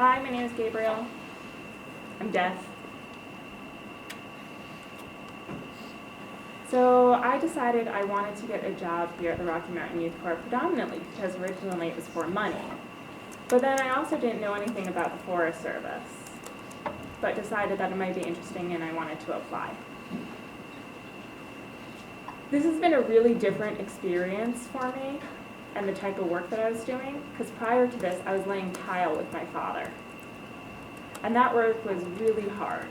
Hi, my name is Gabriel. I'm deaf. So I decided I wanted to get a job here at the Rocky Mountain Youth Corps predominantly because originally it was for money. But then I also didn't know anything about the Forest Service, but decided that it might be interesting and I wanted to apply. This has been a really different experience for me and the type of work that I was doing, because prior to this I was laying tile with my father. And that work was really hard,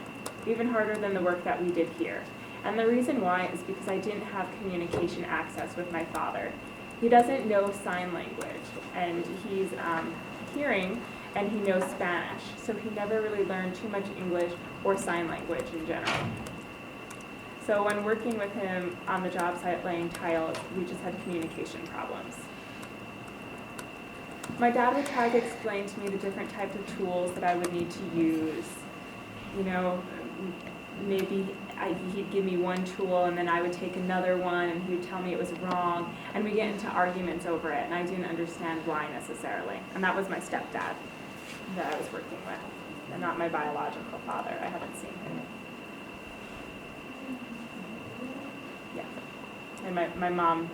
even harder than the work that we did here. And the reason why is because I didn't have communication access with my father. He doesn't know sign language, and he's hearing, and he knows Spanish, so he never really learned too much English or sign language in general. So when working with him on the job site laying tiles, we just had communication problems. My dad would try to explain to me the different types of tools that I would need to use. You know, maybe he'd give me one tool and then I would take another one and he would tell me it was wrong, and we get into arguments over it, and I didn't understand why necessarily. And that was my stepdad that I was working with, and not my biological father. I haven't seen him. Yeah. And my mom,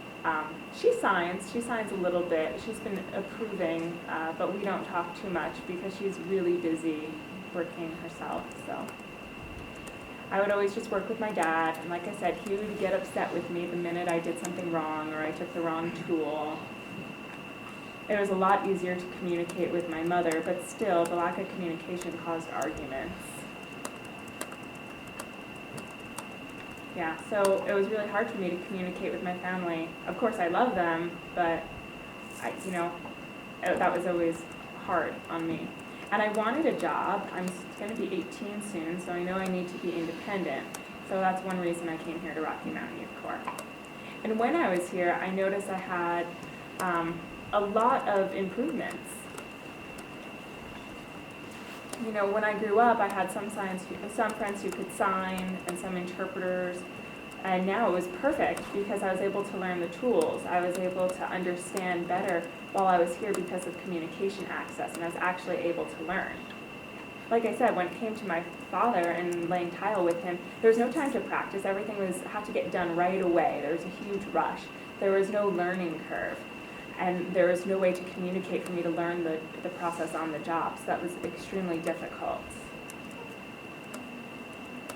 she signs a little bit. She's been approving, but we don't talk too much because she's really busy working herself, so. I would always just work with my dad, and like I said, he would get upset with me the minute I did something wrong or I took the wrong tool. It was a lot easier to communicate with my mother, but still, the lack of communication caused arguments. Yeah, so it was really hard for me to communicate with my family. Of course, I love them, but that was always hard on me. And I wanted a job. I'm going to be 18 soon, so I know I need to be independent. So that's one reason I came here to Rocky Mountain Youth Corps. And when I was here, I noticed I had a lot of improvements. You know, when I grew up, I had some friends who could sign and some interpreters. And now it was perfect because I was able to learn the tools. I was able to understand better while I was here because of communication access, and I was actually able to learn. Like I said, when it came to my father and laying tile with him, there was no time to practice. Everything had to get done right away. There was a huge rush. There was no learning curve, and there was no way to communicate for me to learn the process on the job, so that was extremely difficult.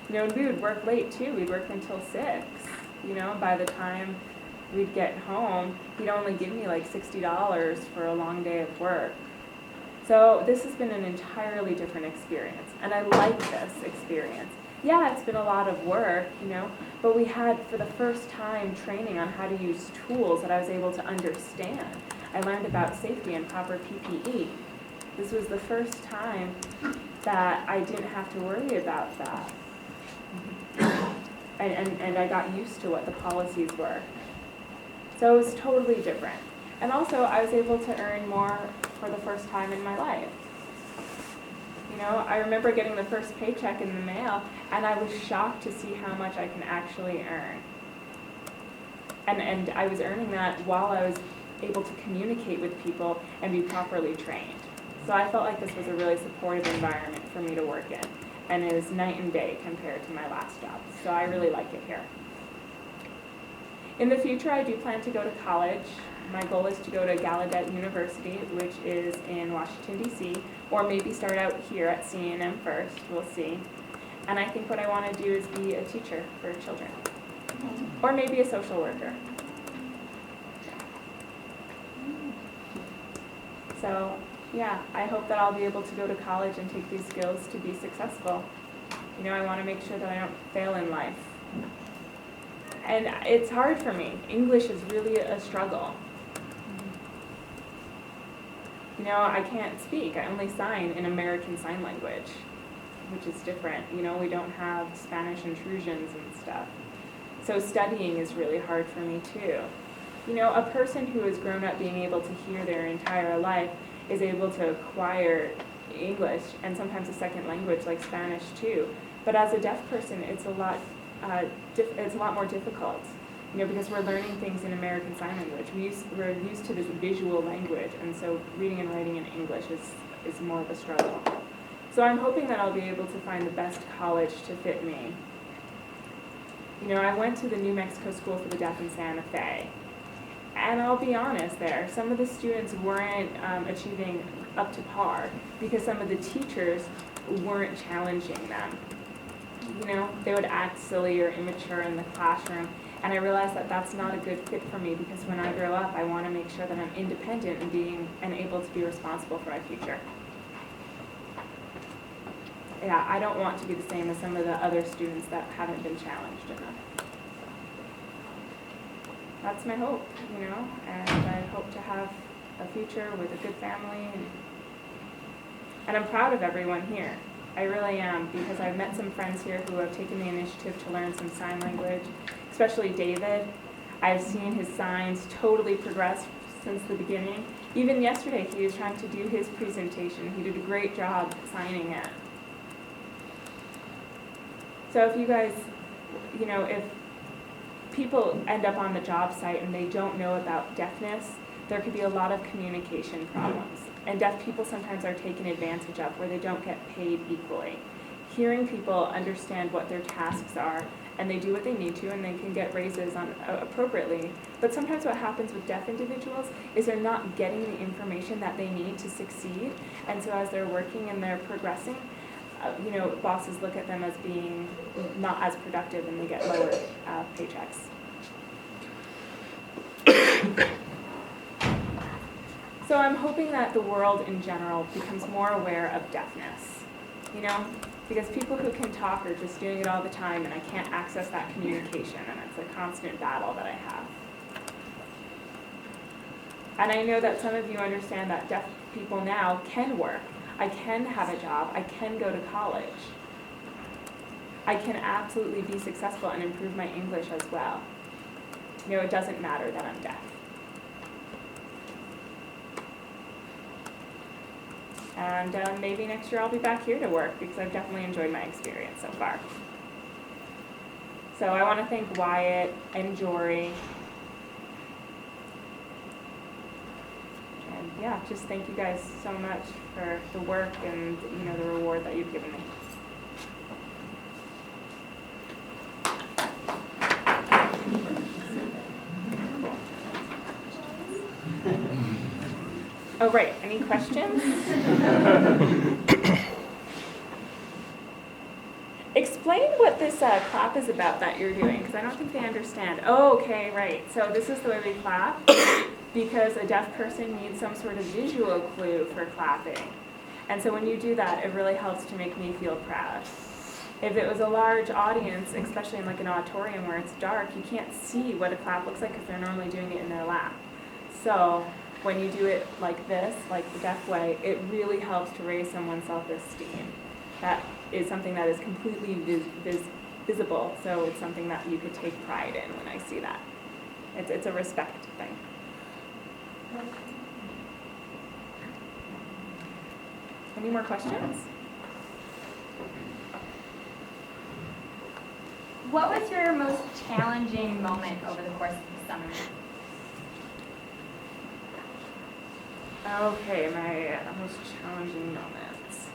You know, we would work late too. We'd work until 6. You know, by the time we'd get home, he'd only give me like $60 for a long day of work. So this has been an entirely different experience, and I like this experience. Yeah, it's been a lot of work, you know, but we had, for the first time, training on how to use tools that I was able to understand. I learned about safety and proper PPE. This was the first time that I didn't have to worry about that. And I got used to what the policies were. So it was totally different. And also, I was able to earn more for the first time in my life. You know, I remember getting the first paycheck in the mail, and I was shocked to see how much I can actually earn. And I was earning that while I was able to communicate with people and be properly trained. So I felt like this was a really supportive environment for me to work in. And it is night and day compared to my last job. So I really like it here. In the future, I do plan to go to college. My goal is to go to Gallaudet University, which is in Washington, D.C., or maybe start out here at C&M first. We'll see. And I think what I want to do is be a teacher for children, or maybe a social worker. So, yeah, I hope that I'll be able to go to college and take these skills to be successful. You know, I want to make sure that I don't fail in life. And it's hard for me. English is really a struggle. You know, I can't speak. I only sign in American Sign Language, which is different. You know, we don't have Spanish intrusions and stuff. So studying is really hard for me too. You know, a person who has grown up being able to hear their entire life is able to acquire English and sometimes a second language like Spanish too. But as a deaf person, it's a lot more difficult. because we're learning things in American Sign Language. We're used to this visual language, and so reading and writing in English is more of a struggle. So I'm hoping that I'll be able to find the best college to fit me. I went to the New Mexico School for the Deaf in Santa Fe, and I'll be honest there, some of the students weren't achieving up to par because some of the teachers weren't challenging them. They would act silly or immature in the classroom, and I realized that that's not a good fit for me because when I grow up, I want to make sure that I'm independent and able to be responsible for my future. Yeah, I don't want to be the same as some of the other students that haven't been challenged enough. That's my hope, and I hope to have a future with a good family, and I'm proud of everyone here. I really am, because I've met some friends here who have taken the initiative to learn some sign language, especially David. I've seen his signs totally progress since the beginning. Even yesterday, he was trying to do his presentation. He did a great job signing it. So if you guys, if people end up on the job site and they don't know about deafness, there could be a lot of communication problems. And deaf people sometimes are taken advantage of where they don't get paid equally. Hearing people understand what their tasks are, and they do what they need to, and they can get raises appropriately. But sometimes what happens with deaf individuals is they're not getting the information that they need to succeed. And so as they're working and they're progressing, bosses look at them as being not as productive, and they get lower paychecks. So I'm hoping that the world in general becomes more aware of deafness, because people who can talk are just doing it all the time, and I can't access that communication, and it's a constant battle that I have. And I know that some of you understand that deaf people now can work. I can have a job. I can go to college. I can absolutely be successful and improve my English as well. It doesn't matter that I'm deaf. And maybe next year I'll be back here to work because I've definitely enjoyed my experience so far. So I want to thank Wyatt and Jory. And yeah, just thank you guys so much for the work and the reward that you've given me. Oh, right. Any questions? Explain what this clap is about that you're doing, because I don't think they understand. Oh, okay, right. So this is the way we clap, because a deaf person needs some sort of visual clue for clapping. And so when you do that, it really helps to make me feel proud. If it was a large audience, especially in like an auditorium where it's dark, you can't see what a clap looks like because they're normally doing it in their lap. So when you do it like this, like the deaf way, it really helps to raise someone's self-esteem. That is something that is completely visible, so it's something that you could take pride in when I see that. It's a respect thing. Any more questions? What was your most challenging moment over the course of the summer? Okay, my most challenging moments.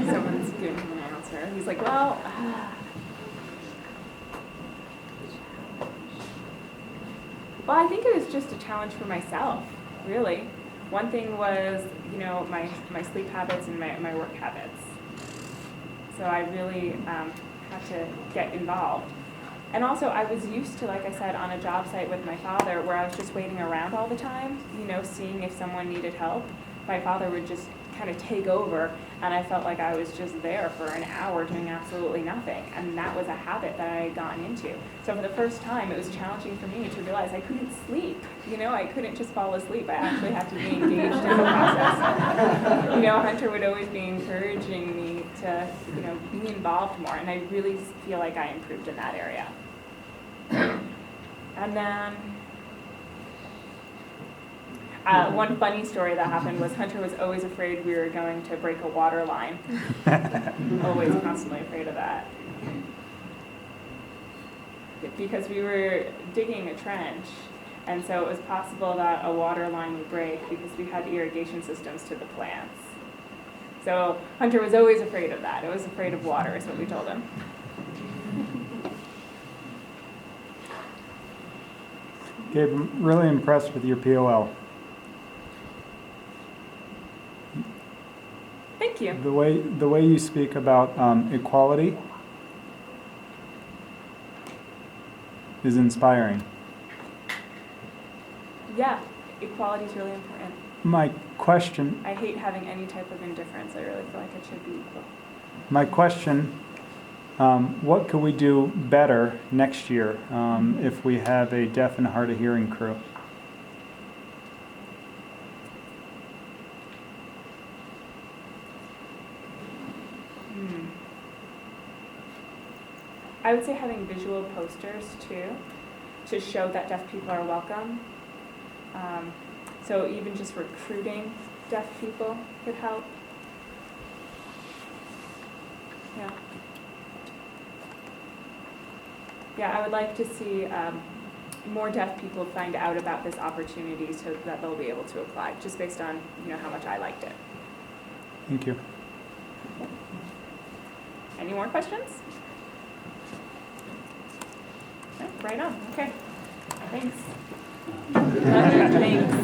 Someone's giving me an answer. He's like, well, I think it was just a challenge for myself, really. One thing was, my sleep habits and my work habits. So I really had to get involved. And also, I was used to, like I said, on a job site with my father, where I was just waiting around all the time, seeing if someone needed help. My father would just kind of take over, and I felt like I was just there for an hour doing absolutely nothing. And that was a habit that I had gotten into. So for the first time, it was challenging for me to realize I couldn't sleep. I couldn't just fall asleep. I actually had to be engaged in the process. Hunter would always be encouraging me to, be involved more, and I really feel like I improved in that area. And then One funny story that happened was Hunter was always afraid we were going to break a water line. Always constantly afraid of that. Because we were digging a trench, and so it was possible that a water line would break because we had irrigation systems to the plants. So Hunter was always afraid of that. It was afraid of water, is what we told him. Gabe, I'm really impressed with your POL. Thank you. The way you speak about equality is inspiring. Yeah, equality is really important. My question, I hate having any type of indifference. I really feel like it should be equal. what could we do better next year if we have a deaf and hard of hearing crew? I would say having visual posters too, to show that deaf people are welcome. So even just recruiting deaf people could help. Yeah. Yeah, I would like to see more deaf people find out about this opportunity so that they'll be able to apply, just based on how much I liked it. Thank you. Any more questions? No, right on. Okay. Thanks. Thanks.